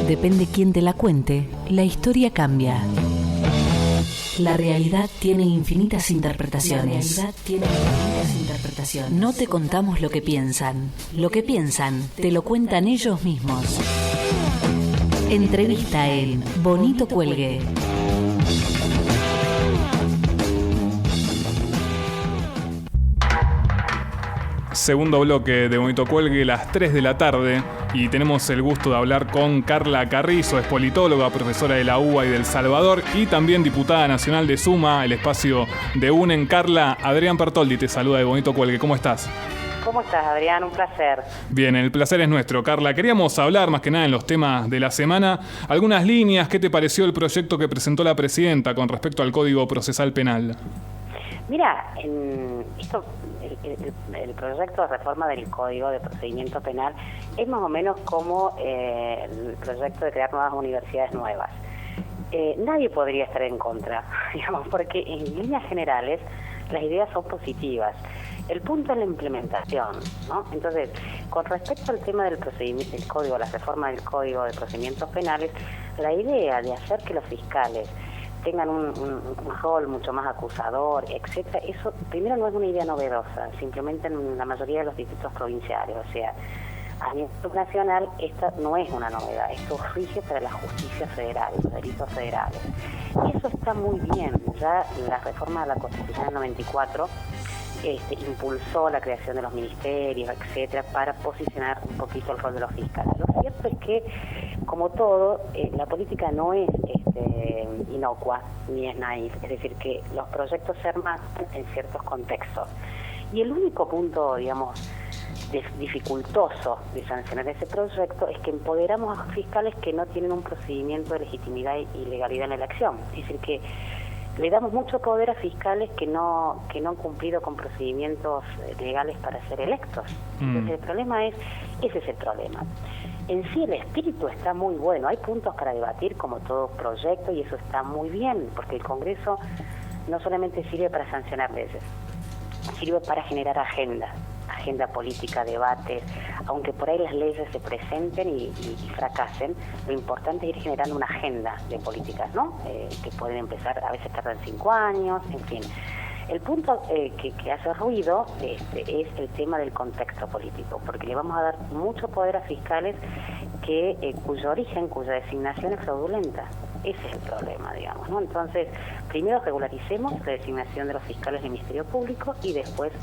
Depende quién te la cuente, la historia cambia. La realidad tiene infinitas interpretaciones. No te contamos lo que piensan. Lo que piensan, te lo cuentan ellos mismos. Entrevista en Bonito Cuelgue. Segundo bloque de Bonito Cuelgue, las 3 de la tarde, y tenemos el gusto de hablar con Carla Carrizo, es politóloga, profesora de la UBA y del Salvador, y también diputada nacional de Suma, el espacio de UNEN. Carla, Adrián Pertoldi te saluda de Bonito Cuelgue, ¿cómo estás? ¿Cómo estás, Adrián? Un placer. Bien, el placer es nuestro, Carla. Queríamos hablar más que nada en los temas de la semana, algunas líneas. ¿Qué te pareció el proyecto que presentó la presidenta con respecto al Código Procesal Penal? Mira, el proyecto de reforma del Código de Procedimiento Penal es más o menos como el proyecto de crear nuevas universidades nuevas. Nadie podría estar en contra, digamos, porque en líneas generales las ideas son positivas. El punto es la implementación, ¿no? Entonces, con respecto al tema del procedimiento, del código, la reforma del Código de Procedimientos Penales, la idea de hacer que los fiscales tengan un rol mucho más acusador, etcétera, eso primero no es una idea novedosa, simplemente en la mayoría de los distritos provinciales, o sea, a nivel nacional esta no es una novedad, esto rige para la justicia federal, los delitos federales. Y eso está muy bien, ya la reforma de la Constitución del 94 impulsó la creación de los ministerios, etcétera, para posicionar un poquito el rol de los fiscales. Lo cierto es que, como todo, la política no es inocua ni es naif, es decir, que los proyectos se arman en ciertos contextos. Y el único punto, digamos, dificultoso de sancionar ese proyecto es que empoderamos a los fiscales que no tienen un procedimiento de legitimidad y legalidad en la elección. Es decir, que le damos mucho poder a fiscales que no han cumplido con procedimientos legales para ser electos. Entonces el problema ese es el problema. En sí el espíritu está muy bueno, hay puntos para debatir como todo proyecto y eso está muy bien, porque el Congreso no solamente sirve para sancionar leyes, sirve para generar agenda política, debates, aunque por ahí las leyes se presenten y fracasen, lo importante es ir generando una agenda de políticas, ¿no? Que pueden empezar, a veces tardan 5 años, en fin. El punto que hace ruido es el tema del contexto político, porque le vamos a dar mucho poder a fiscales cuyo origen, cuya designación es fraudulenta. Ese es el problema, digamos, ¿no? Entonces, primero regularicemos la designación de los fiscales del Ministerio Público y después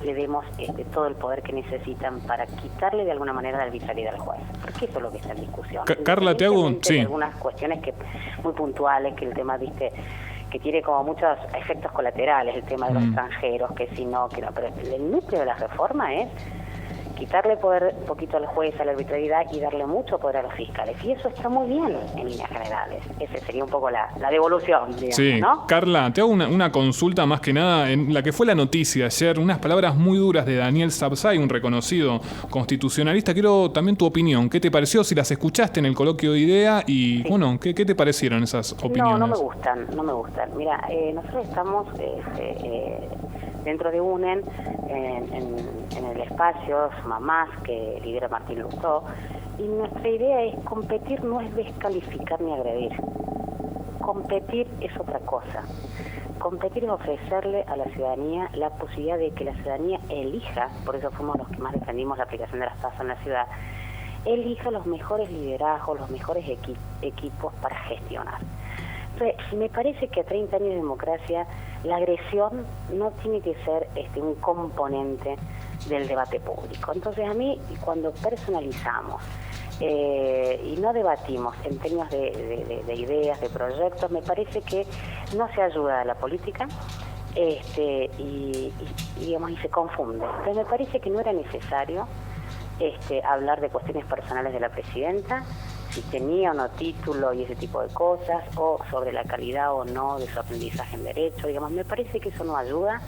le demos todo el poder que necesitan para quitarle de alguna manera la arbitrariedad al juez. Porque eso es lo que está en discusión. Carla, te hago sí. Algunas cuestiones muy puntuales, que el tema, que tiene como muchos efectos colaterales, el tema de los extranjeros, que si no, que no. Pero el núcleo de la reforma es quitarle poder un poquito al juez, a la arbitrariedad y darle mucho poder a los fiscales. Y eso está muy bien en líneas generales. Esa sería un poco la devolución, digamos, sí, ¿no? Carla, te hago una consulta más que nada en la que fue la noticia ayer, unas palabras muy duras de Daniel Sapsay, un reconocido constitucionalista. Quiero también tu opinión. ¿Qué te pareció? Si las escuchaste en el coloquio de idea y, sí. Bueno, ¿qué te parecieron esas opiniones? No me gustan. Mira, nosotros estamos dentro de UNEN, en el espacio Mamás, que lidera Martín Lustó, y nuestra idea es competir, no es descalificar ni agredir. Competir es otra cosa. Competir es ofrecerle a la ciudadanía la posibilidad de que la ciudadanía elija, por eso fuimos los que más defendimos la aplicación de las tasas en la ciudad, elija los mejores liderazgos, los mejores equipos para gestionar. Entonces, me parece que a 30 años de democracia la agresión no tiene que ser un componente del debate público. Entonces, a mí, cuando personalizamos y no debatimos en términos de ideas, de proyectos, me parece que no se ayuda a la política y se confunde. Entonces, me parece que no era necesario hablar de cuestiones personales de la presidenta, si tenía o no título y ese tipo de cosas, o sobre la calidad o no de su aprendizaje en derecho, digamos. Me parece que eso no ayuda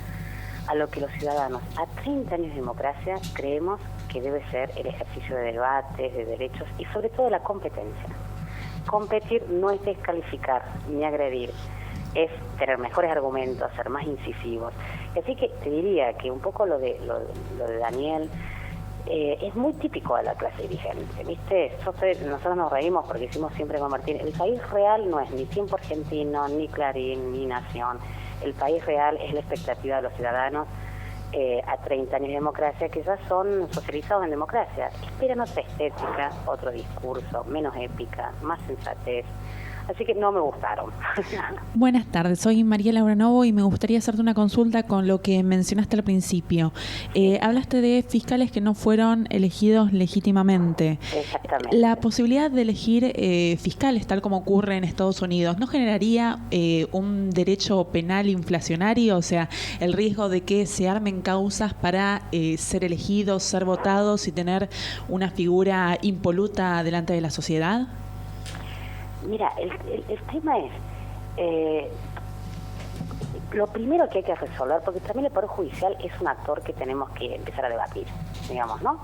a lo que los ciudadanos a 30 años de democracia creemos que debe ser el ejercicio de debates, de derechos y sobre todo la competencia. Competir no es descalificar ni agredir, es tener mejores argumentos, ser más incisivos. Así que te diría que un poco lo de Daniel es muy típico de la clase dirigente, ¿viste? Nosotros nos reímos porque decimos siempre con Martín, el país real no es ni Tiempo Argentino, ni Clarín, ni Nación. El país real es la expectativa de los ciudadanos a 30 años de democracia, que ya son socializados en democracia. Esperan otra estética, otro discurso, menos épica, más sensatez. Así que no me gustaron. Buenas tardes, soy María Laura Novo y me gustaría hacerte una consulta con lo que mencionaste al principio. Hablaste de fiscales que no fueron elegidos legítimamente. Exactamente. La posibilidad de elegir fiscales, tal como ocurre en Estados Unidos, ¿no generaría un derecho penal inflacionario? O sea, el riesgo de que se armen causas para ser elegidos, ser votados y tener una figura impoluta delante de la sociedad. Mira, el tema es, lo primero que hay que resolver, porque también el Poder Judicial es un actor que tenemos que empezar a debatir, digamos, ¿no?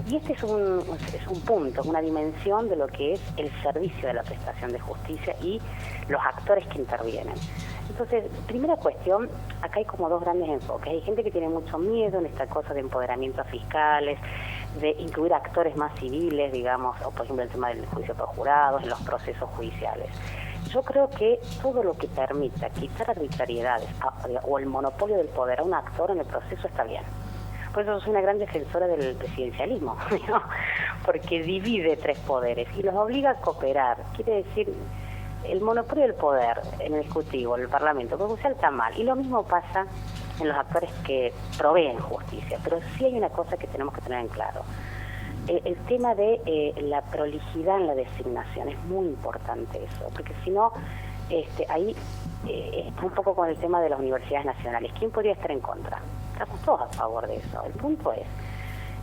Y este es un punto, una dimensión de lo que es el servicio de la prestación de justicia y los actores que intervienen. Entonces, primera cuestión, acá hay como dos grandes enfoques. Hay gente que tiene mucho miedo en esta cosa de empoderamiento a fiscales, de incluir actores más civiles, digamos, o por ejemplo el tema del juicio por jurados, en los procesos judiciales. Yo creo que todo lo que permita quitar arbitrariedades o el monopolio del poder a un actor en el proceso está bien. Por eso soy una gran defensora del presidencialismo, ¿no? Porque divide tres poderes y los obliga a cooperar. Quiere decir, el monopolio del poder en el Ejecutivo, en el Parlamento, el Judicial está mal. Y lo mismo pasa en los actores que proveen justicia. Pero sí hay una cosa que tenemos que tener en claro. El tema de la prolijidad en la designación es muy importante eso, porque si no, ahí está un poco con el tema de las universidades nacionales. ¿Quién podría estar en contra? Estamos todos a favor de eso. El punto es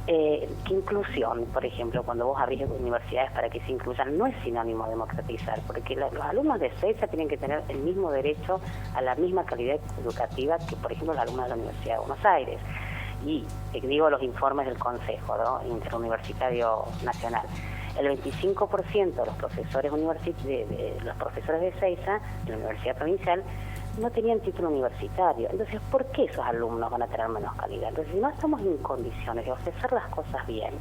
que inclusión, por ejemplo, cuando vos abrís universidades para que se incluyan, no es sinónimo de democratizar, porque los alumnos de CESA tienen que tener el mismo derecho a la misma calidad educativa que, por ejemplo, los alumnos de la Universidad de Buenos Aires. Y digo los informes del Consejo, ¿no?, Interuniversitario Nacional. El 25% de los profesores los profesores de CESA, de la Universidad Provincial, no tenían título universitario. Entonces, ¿por qué esos alumnos van a tener menos calidad? Entonces, si no estamos en condiciones de ofrecer las cosas bien,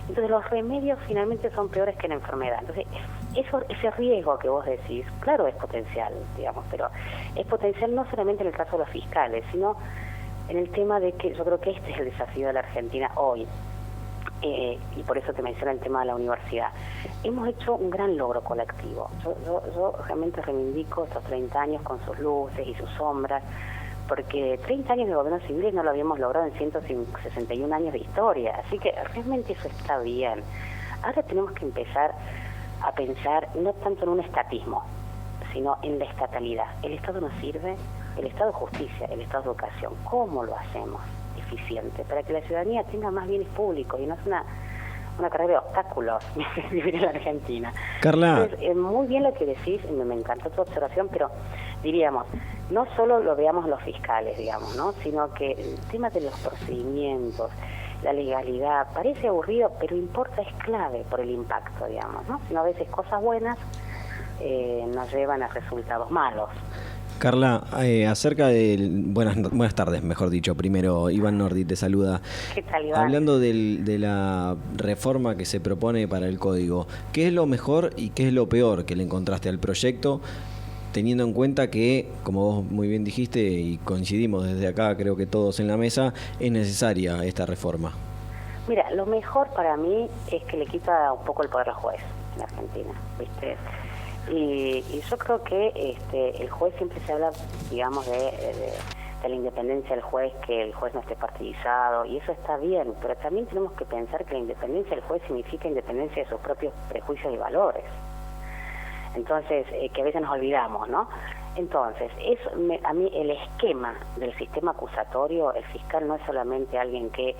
entonces los remedios finalmente son peores que la enfermedad. Entonces, ese riesgo que vos decís, claro, es potencial, digamos, pero es potencial no solamente en el caso de los fiscales, sino en el tema de que yo creo que este es el desafío de la Argentina hoy. Y por eso te menciono el tema de la universidad. Hemos hecho un gran logro colectivo. Yo realmente reivindico estos 30 años con sus luces y sus sombras, porque 30 años de gobierno civil no lo habíamos logrado en 161 años de historia, así que realmente eso está bien. Ahora tenemos que empezar a pensar no tanto en un estatismo, sino en la estatalidad. El Estado nos sirve, el Estado de justicia, el Estado de educación. ¿Cómo lo hacemos eficiente para que la ciudadanía tenga más bienes públicos y no es una carrera de obstáculos vivir en la Argentina? Carla. Entonces, muy bien lo que decís, me encantó tu observación, pero diríamos, no solo lo veamos los fiscales, digamos, ¿no?, sino que el tema de los procedimientos, la legalidad, parece aburrido, pero importa, es clave por el impacto, digamos, ¿no? Sino a veces cosas buenas nos llevan a resultados malos. Carla, acerca de... Buenas tardes, mejor dicho. Primero, Iván Nordi te saluda. ¿Qué tal, Iván? Hablando de la reforma que se propone para el código, ¿qué es lo mejor y qué es lo peor que le encontraste al proyecto, teniendo en cuenta que, como vos muy bien dijiste y coincidimos desde acá, creo que todos en la mesa, es necesaria esta reforma? Mira, lo mejor para mí es que le quita un poco el poder al juez en Argentina, ¿viste? Y yo creo que el juez, siempre se habla, digamos, de la independencia del juez, que el juez no esté partidizado, y eso está bien, pero también tenemos que pensar que la independencia del juez significa independencia de sus propios prejuicios y valores. Entonces, que a veces nos olvidamos, ¿no? Entonces, a mí el esquema del sistema acusatorio, el fiscal no es solamente alguien que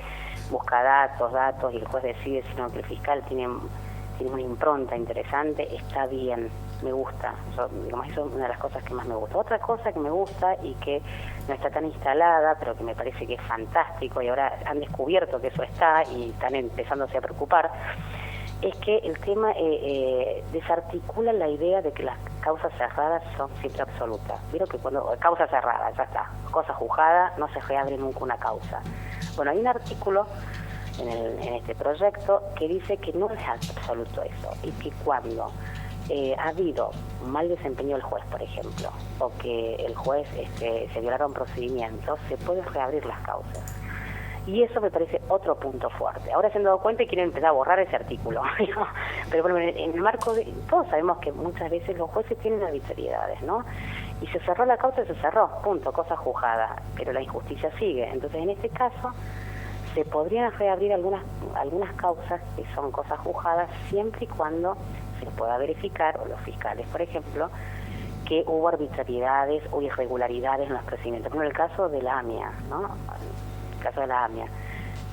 busca datos y el juez decide, sino que el fiscal tiene una impronta interesante, está bien, me gusta. Digamos, eso es una de las cosas que más me gusta. Otra cosa que me gusta y que no está tan instalada, pero que me parece que es fantástico, y ahora han descubierto que eso está y están empezándose a preocupar, es que el tema desarticula la idea de que las causas cerradas son siempre absolutas. Vieron que cuando causa cerrada, ya está, cosa juzgada, no se reabre nunca una causa. Bueno, hay un artículo en este proyecto, que dice que no es absoluto eso, y que cuando ha habido un mal desempeño del juez, por ejemplo, o que el juez se violaron procedimientos, se pueden reabrir las causas. Y eso me parece otro punto fuerte. Ahora se han dado cuenta y quieren empezar a borrar ese artículo. Pero bueno, en el marco de... Todos sabemos que muchas veces los jueces tienen arbitrariedades, ¿no? Y se cerró la causa, se cerró, punto, cosa juzgada. Pero la injusticia sigue. Entonces, en este caso, se podrían reabrir algunas causas que son cosas juzgadas siempre y cuando se pueda verificar, o los fiscales, por ejemplo, que hubo arbitrariedades o irregularidades en los procedimientos. Como en el caso de la AMIA, ¿no? Caso de la AMIA,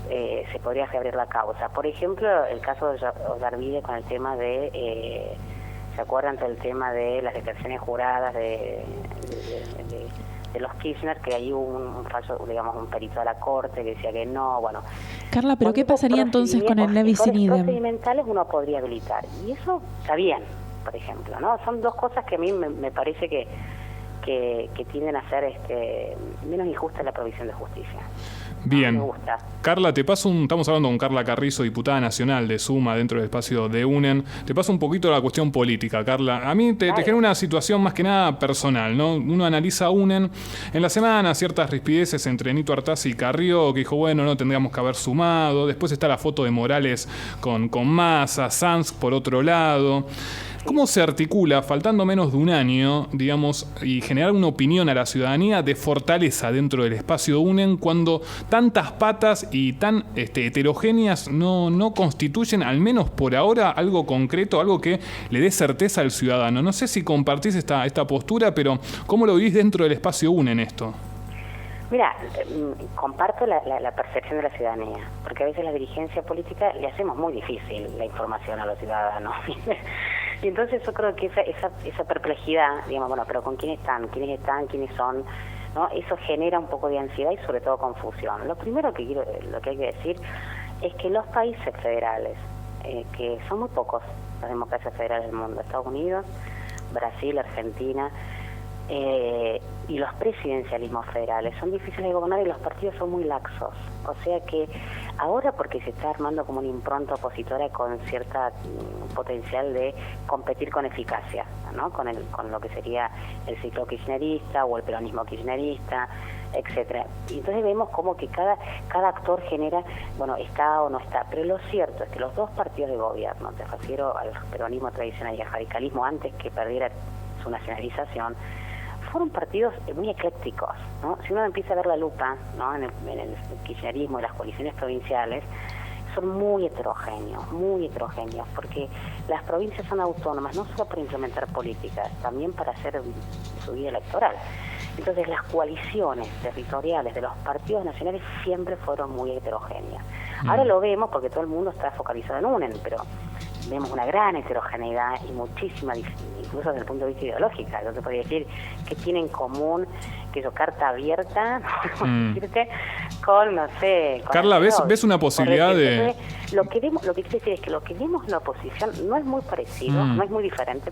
se podría reabrir la causa. Por ejemplo, el caso de Ollarvide con el tema de, ¿se acuerdan del tema de las declaraciones juradas de los Kirchner, que ahí hubo un fallo, digamos, un perito de la corte que decía que no, bueno. Carla, ¿pero qué pasaría entonces con el levis in idem? Procedimentales uno podría habilitar, y eso está bien, por ejemplo, ¿no? Son dos cosas que a mí me parece que tienden a ser menos injusta la provisión de justicia. Bien. Me gusta. Carla, estamos hablando con Carla Carrizo, diputada nacional de Suma dentro del espacio de UNEN. Te paso un poquito la cuestión política, Carla. A mí te genera una situación más que nada personal, ¿no? Uno analiza UNEN. En la semana ciertas rispideces entre Nito Artazi y Carrió, que dijo, bueno, no tendríamos que haber sumado. Después está la foto de Morales con Massa, Sanz por otro lado. ¿Cómo se articula, faltando menos de un año, digamos, y generar una opinión a la ciudadanía de fortaleza dentro del espacio UNEN cuando tantas patas y tan heterogéneas no constituyen, al menos por ahora, algo concreto, algo que le dé certeza al ciudadano? No sé si compartís esta postura, pero ¿cómo lo vivís dentro del espacio UNEN esto? Mira, comparto la percepción de la ciudadanía, porque a veces la dirigencia política le hacemos muy difícil la información a los ciudadanos. Y entonces yo creo que esa perplejidad, digamos, bueno, pero ¿con quiénes están, quiénes son? ¿No? Eso genera un poco de ansiedad y sobre todo confusión. Lo primero que hay que decir es que los países federales, que son muy pocos las democracias federales del mundo, Estados Unidos, Brasil, Argentina, y los presidencialismos federales son difíciles de gobernar y los partidos son muy laxos. O sea que ahora, porque se está armando como una impronta opositora con cierta potencial de competir con eficacia, ¿no? Con lo que sería el ciclo kirchnerista o el peronismo kirchnerista, etcétera. Y entonces vemos como que cada actor genera, bueno, está o no está. Pero lo cierto es que los dos partidos de gobierno, te refiero al peronismo tradicional y al radicalismo antes que perdiera su nacionalización, fueron partidos muy eclécticos, ¿no? Si uno empieza a ver la lupa, ¿no? en el kirchnerismo y las coaliciones provinciales, son muy heterogéneos, porque las provincias son autónomas, no solo para implementar políticas, también para hacer su vida electoral. Entonces las coaliciones territoriales de los partidos nacionales siempre fueron muy heterogéneas. Ahora lo vemos porque todo el mundo está focalizado en UNEN, pero vemos una gran heterogeneidad y muchísima, incluso desde el punto de vista ideológico. Yo te podría decir que tiene en común, que yo carta abierta, decirte, con, no sé... Con Carla, ¿ves una posibilidad de...? Lo que quiero decir es que lo que vemos en la oposición no es muy parecido, no es muy diferente,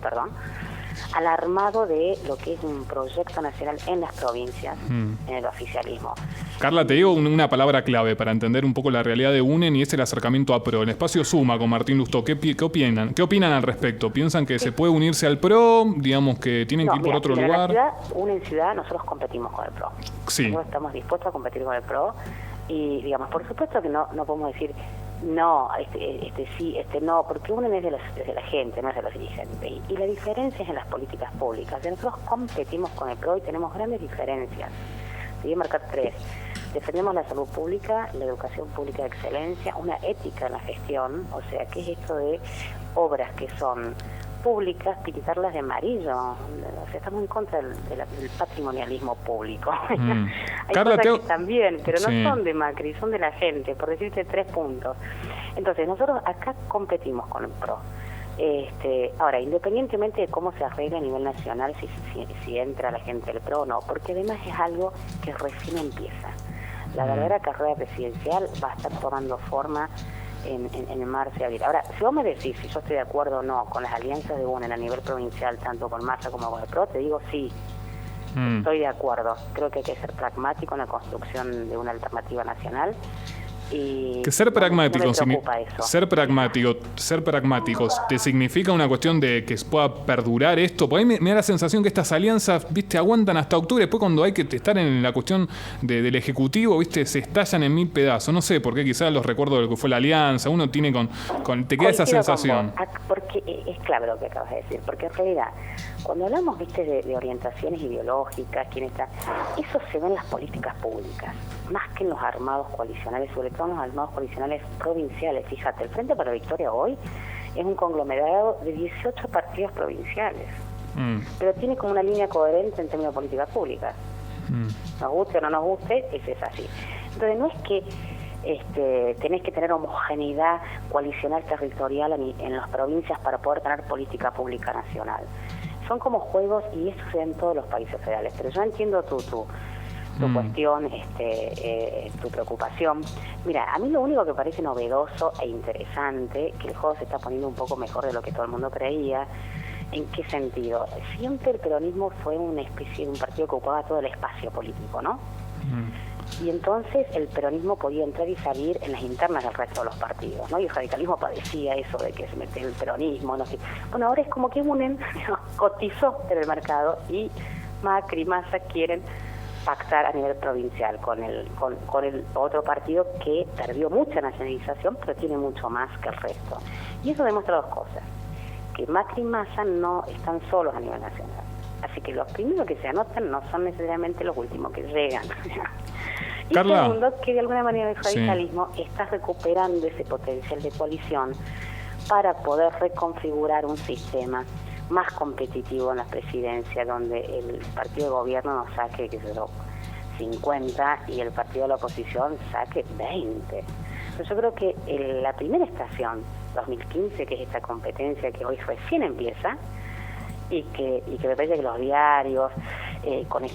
al armado de lo que es un proyecto nacional en las provincias, en el oficialismo. Carla, te digo una palabra clave para entender un poco la realidad de UNEN y es el acercamiento a PRO. El espacio Suma con Martín Lustó, ¿qué opinan? ¿Qué opinan al respecto? ¿Piensan que se puede unirse al PRO? Digamos que tienen que ir por otro lugar. En la ciudad, UNEN Ciudad, nosotros competimos con el PRO. Sí. Nosotros estamos dispuestos a competir con el PRO y, digamos, por supuesto que no podemos decir no, sí, no, porque UNEN es de la gente, no es de los dirigentes. Y la diferencia es en las políticas públicas. Nosotros competimos con el PRO y tenemos grandes diferencias. Voy a marcar 3. Defendemos la salud pública, la educación pública de excelencia, una ética en la gestión, o sea, ¿qué es esto de obras que son públicas, pintarlas de amarillo? O sea, estamos en contra del patrimonialismo público. Hay Carla, cosas que también, pero no son de Macri, son de la gente, por decirte 3 puntos. Entonces, nosotros acá competimos con el PRO. Ahora, independientemente de cómo se arregla a nivel nacional, si entra la gente del PRO o no, porque además es algo que recién empieza. La verdadera carrera presidencial va a estar tomando forma en marzo y abril. Ahora, si vos me decís si yo estoy de acuerdo o no con las alianzas de UNEN a nivel provincial, tanto con Massa como con el PRO, te digo sí, estoy de acuerdo. Creo que hay que ser pragmático en la construcción de una alternativa nacional, Y que ser pragmáticos, no me preocupa eso. ser pragmáticos, ¿te significa una cuestión de que pueda perdurar esto? Porque a mí me da la sensación que estas alianzas, viste, aguantan hasta octubre, después cuando hay que estar en la cuestión del Ejecutivo, viste, se estallan en 1000 pedazos. No sé, porque quizás los recuerdos de lo que fue la alianza, uno tiene te queda esa sensación. Porque es clave lo que acabas de decir, porque en realidad, cuando hablamos, viste, de orientaciones ideológicas, eso se ve en las políticas públicas, más que en los armados coalicionales, sobre todo en los armados coalicionales provinciales. Fíjate, el Frente para la Victoria hoy es un conglomerado de 18 partidos provinciales, pero tiene como una línea coherente en términos de políticas públicas. Nos guste o no nos guste, ese es así. Entonces no es que tenés que tener homogeneidad coalicional territorial en las provincias para poder tener política pública nacional. Son como juegos, y eso se da en todos los países federales. Pero yo entiendo tu cuestión, tu preocupación. Mira, a mí lo único que parece novedoso e interesante, que el juego se está poniendo un poco mejor de lo que todo el mundo creía. ¿En qué sentido? Siempre el peronismo fue una especie de un partido que ocupaba todo el espacio político, ¿no? Y entonces el peronismo podía entrar y salir en las internas del resto de los partidos, ¿no? Y el radicalismo padecía eso de que se mete el peronismo, no sé. Bueno, ahora es como que unen, cotizó en el mercado, y Macri y Massa quieren pactar a nivel provincial con el otro partido que perdió mucha nacionalización, pero tiene mucho más que el resto. Y eso demuestra dos cosas: que Macri y Massa no están solos a nivel nacional. Así que los primeros que se anotan no son necesariamente los últimos que llegan. Y Carla, segundo, que de alguna manera el radicalismo está recuperando ese potencial de coalición para poder reconfigurar un sistema más competitivo en la presidencia, donde el partido de gobierno nos saque, 50 y el partido de la oposición saque 20. Entonces yo creo que la primera estación, 2015, que es esta competencia que hoy recién empieza, y que me parece que los diarios, con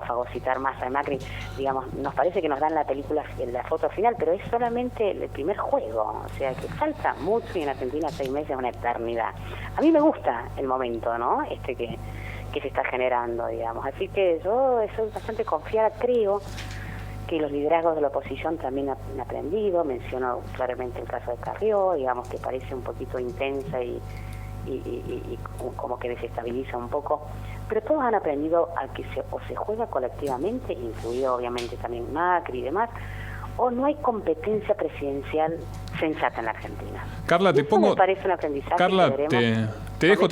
fagocitar Massa y Macri, digamos, nos parece que nos dan la película, la foto final, pero es solamente el primer juego, o sea que falta mucho, y en Argentina 6 meses es una eternidad. A mí me gusta el momento, ¿no? Que se está generando, digamos, así que yo soy bastante confiada, creo que los liderazgos de la oposición también han aprendido. Menciono claramente el caso de Carrió, digamos, que parece un poquito intensa y como que desestabiliza un poco, pero todos han aprendido a que se juega colectivamente, incluido obviamente también Macri y demás, o no hay competencia presidencial sensata en la Argentina. Carla, me parece un aprendizaje. Carla, te hago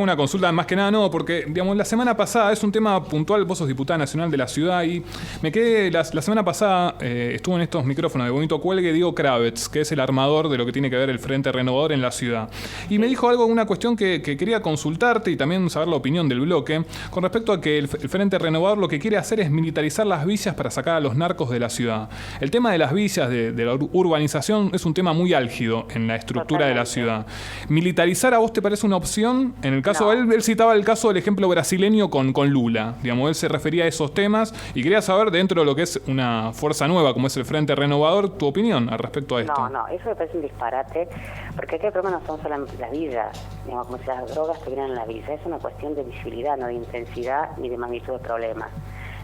una consulta más que nada, no, porque digamos la semana pasada es un tema puntual. Vos sos diputada nacional de la ciudad y me quedé la semana pasada estuvo en estos micrófonos de Bonito Cuelgue Diego Kravetz, que es el armador de lo que tiene que ver el Frente Renovador en la ciudad, y me dijo una cuestión que quería consultarte y también saber la opinión del bloque con respecto a que el Frente Renovador lo que quiere hacer es militarizar las villas para sacar a los narcos de la ciudad. El tema de las villas, de la urbanización, es un tema muy álgido en la estructura de la ciudad. ¿Militarizar a vos te parece una opción? En el caso, no. Él citaba el caso del ejemplo brasileño con Lula. Digamos, él se refería a esos temas y quería saber, dentro de lo que es una fuerza nueva como es el Frente Renovador, tu opinión al respecto a esto. No, eso me parece un disparate, porque aquí el problema no son solo las villas, digamos, como si las drogas estuvieran en la villa. Es una cuestión de visibilidad, no de intensidad ni de magnitud de problemas.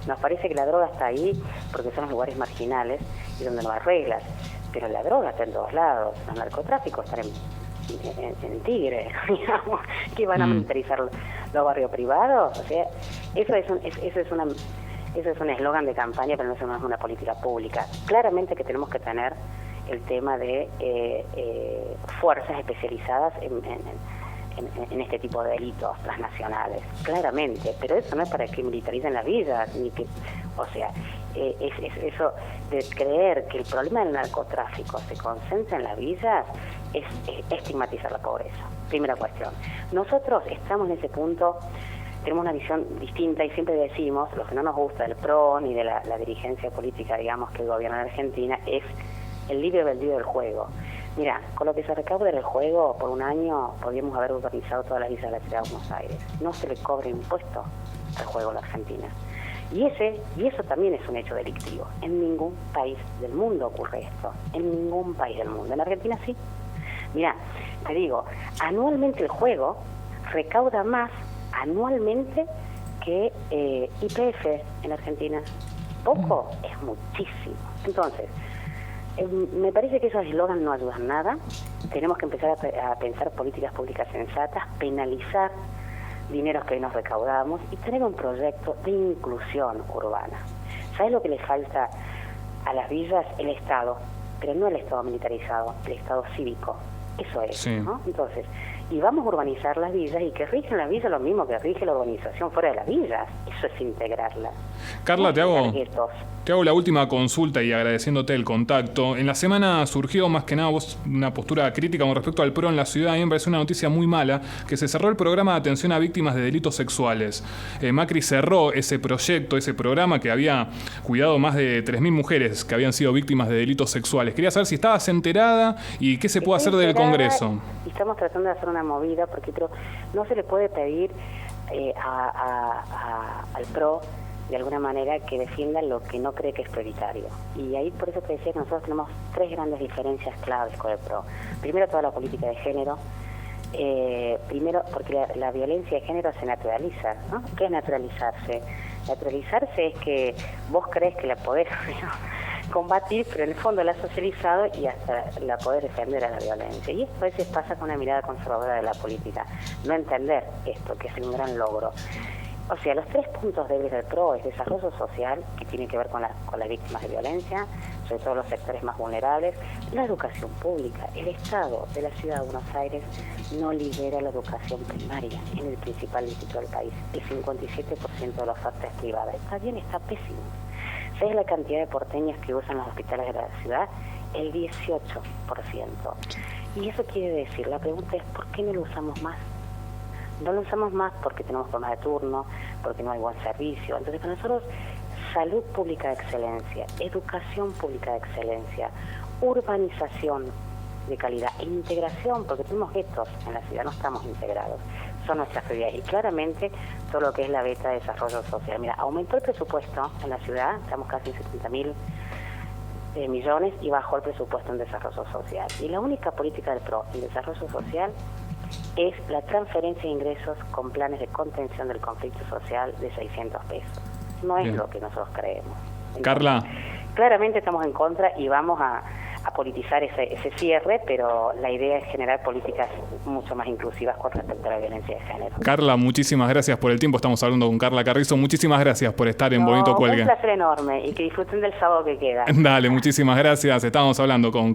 Nos parece que la droga está ahí porque son los lugares marginales y donde no hay reglas, pero la droga está en todos lados. Los narcotráficos están en Tigre, digamos, que van a militarizar los barrios privados. O sea, eso es un eslogan de campaña, pero no es una política pública. Claramente que tenemos que tener el tema de fuerzas especializadas en este tipo de delitos transnacionales, claramente, pero eso no es para que militaricen las villas, ni que, o sea, es eso de creer que el problema del narcotráfico se concentra en las villas, es estigmatizar la pobreza. Primera cuestión. Nosotros estamos en ese punto, tenemos una visión distinta y siempre decimos, lo que no nos gusta del PRO ni de la dirigencia política, digamos, que gobierna en Argentina, es el libre albedrío del juego. Mira, con lo que se recauda del juego, por un año podríamos haber urbanizado todas las villas de la ciudad de Buenos Aires. No se le cobra impuesto al juego a la Argentina. Y eso también es un hecho delictivo. En ningún país del mundo ocurre esto. En ningún país del mundo. En Argentina sí. Mira, te digo, anualmente el juego recauda más anualmente que YPF en Argentina. Poco es muchísimo. Entonces, Me parece que esos eslogans no ayudan nada. Tenemos que empezar a pensar políticas públicas sensatas, penalizar dineros que hoy nos recaudamos y tener un proyecto de inclusión urbana. ¿Sabes lo que le falta a las villas? El Estado, pero no el Estado militarizado, el Estado cívico. Eso es, sí. ¿no? Entonces, y vamos a urbanizar las villas y que rigen las villas lo mismo que rige la urbanización fuera de las villas. Eso es integrarlas. Carla, No te hago la última consulta y agradeciéndote el contacto. En la semana surgió más que nada una postura crítica con respecto al PRO en la ciudad. A mí me parece una noticia muy mala que se cerró el programa de atención a víctimas de delitos sexuales. Macri cerró ese proyecto, ese programa que había cuidado más de 3.000 mujeres que habían sido víctimas de delitos sexuales. Quería saber si estabas enterada y qué se puede hacer del Congreso. Y estamos tratando de hacer una movida porque no se le puede pedir al PRO de alguna manera que defienda lo que no cree que es prioritario. Y ahí por eso te decía que nosotros tenemos 3 grandes diferencias claves con el PRO. Primero, toda la política de género. Primero, porque la violencia de género se naturaliza, ¿no? ¿Qué es naturalizarse? Naturalizarse es que vos crees que la podés combatir, pero en el fondo la has socializado y hasta la podés defender a la violencia. Y esto a veces pasa con una mirada conservadora de la política. No entender esto, que es un gran logro. O sea, los 3 puntos débiles del PRO es desarrollo social, que tiene que ver con las víctimas de violencia, sobre todo los sectores más vulnerables, la educación pública. El Estado de la Ciudad de Buenos Aires no lidera la educación primaria en el principal distrito del país. El 57% de la oferta es privada. Está bien, está pésimo. ¿Sabes la cantidad de porteños que usan los hospitales de la ciudad? El 18%. Y eso quiere decir, la pregunta es, ¿por qué no lo usamos más? No lo usamos más porque tenemos problemas de turno, porque no hay buen servicio. Entonces, para nosotros, salud pública de excelencia, educación pública de excelencia, urbanización de calidad e integración, porque tenemos guetos en la ciudad, no estamos integrados, son nuestras prioridades. Y claramente, todo lo que es la beta de desarrollo social. Mira, aumentó el presupuesto en la ciudad, estamos casi en 70.000 millones, y bajó el presupuesto en desarrollo social. Y la única política del PRO en desarrollo social es la transferencia de ingresos con planes de contención del conflicto social de 600 pesos. No es Bien. lo que nosotros creemos. Entonces, Carla. Claramente estamos en contra y vamos a politizar ese cierre, pero la idea es generar políticas mucho más inclusivas con respecto a la violencia de género. Carla, muchísimas gracias por el tiempo. Estamos hablando con Carla Carrizo. Muchísimas gracias por estar en Bonito Cuelgue. Un placer enorme y que disfruten del sábado que queda. Dale, muchísimas gracias. Estábamos hablando con